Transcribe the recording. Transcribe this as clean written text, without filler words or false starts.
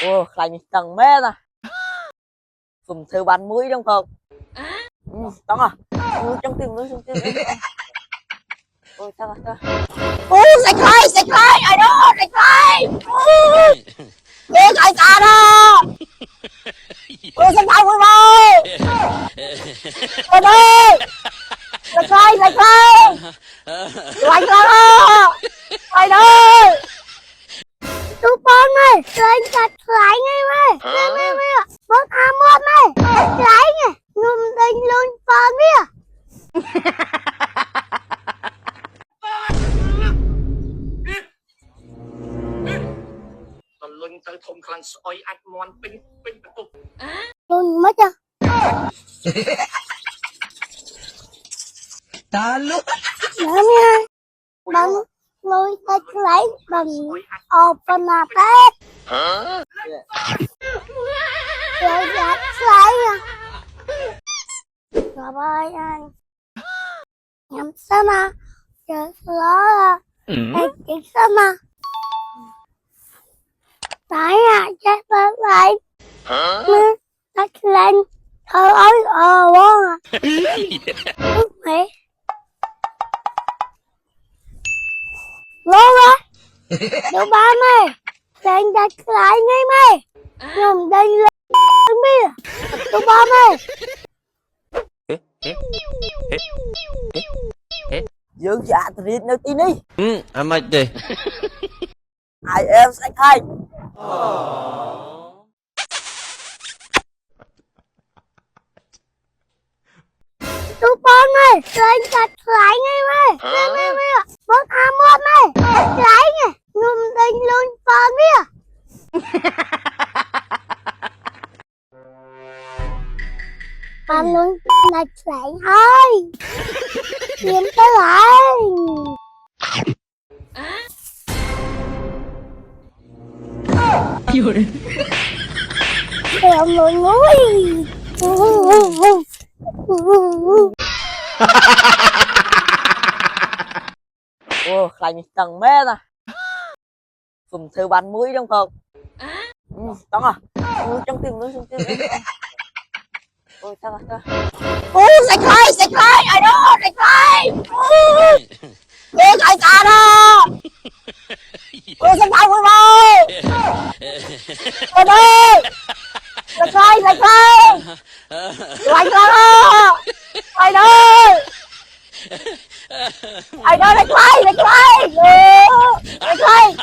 Ồ, lành tầng mê nè. Cùng theo bánh muối trong không? Tông à? Trong tim nó trong tim. Ôi, sao à? Sạch lại, ai đó, sạch lại. Ê, cài ta đó. Ôi, sạch lại vui mời. Ôi, đi. Sạch lại. Lạnh đó. Ai đó. Tụi con ơi, lên chặt lại ngay mày. Mày, bớt ham mốt mày. Chặt lại nghe, ngùm đánh luôn con mày. Lưng tới thông khăn soi ạch mòn pin tục Luôn mất chưa? Ta lúc Nhớ nha. Bằng lôi chặt lại bằng open up hết. Rồi chặt lại nha. Rồi bơi anh. Nhắm sao mà. Chờ đó là chị sao mà. Tại chắc lại tắt lên thôi ơi quá mẹ luôn á tụi ba mày lên tắt lại ngay mày nhầm đây lên biết tụi ba mày Dương dạ thì riêng nơi tin đi. amat deh. I am sạch hay. tụi con mày lên tắt lại ngay mày bớt ham mốt mày tắt lại nghe ngùm đánh luôn con biết con luôn tắt lại thôi kiếm tới lại Em lùi ngúi Ồ, lành tầng mê nè. Cùng theo bánh muối trong không? Tông à? Trong tim nó trong tim. Ôi, sao à? Sạch lại, ai đó, sạch lại. Ê, cài ta đó. Ôi, sạch lại vui mời. Ôi, đi. Sạch lại. Lạnh đó. Ai đó. Ai đó, sạch lại. Sạch lại.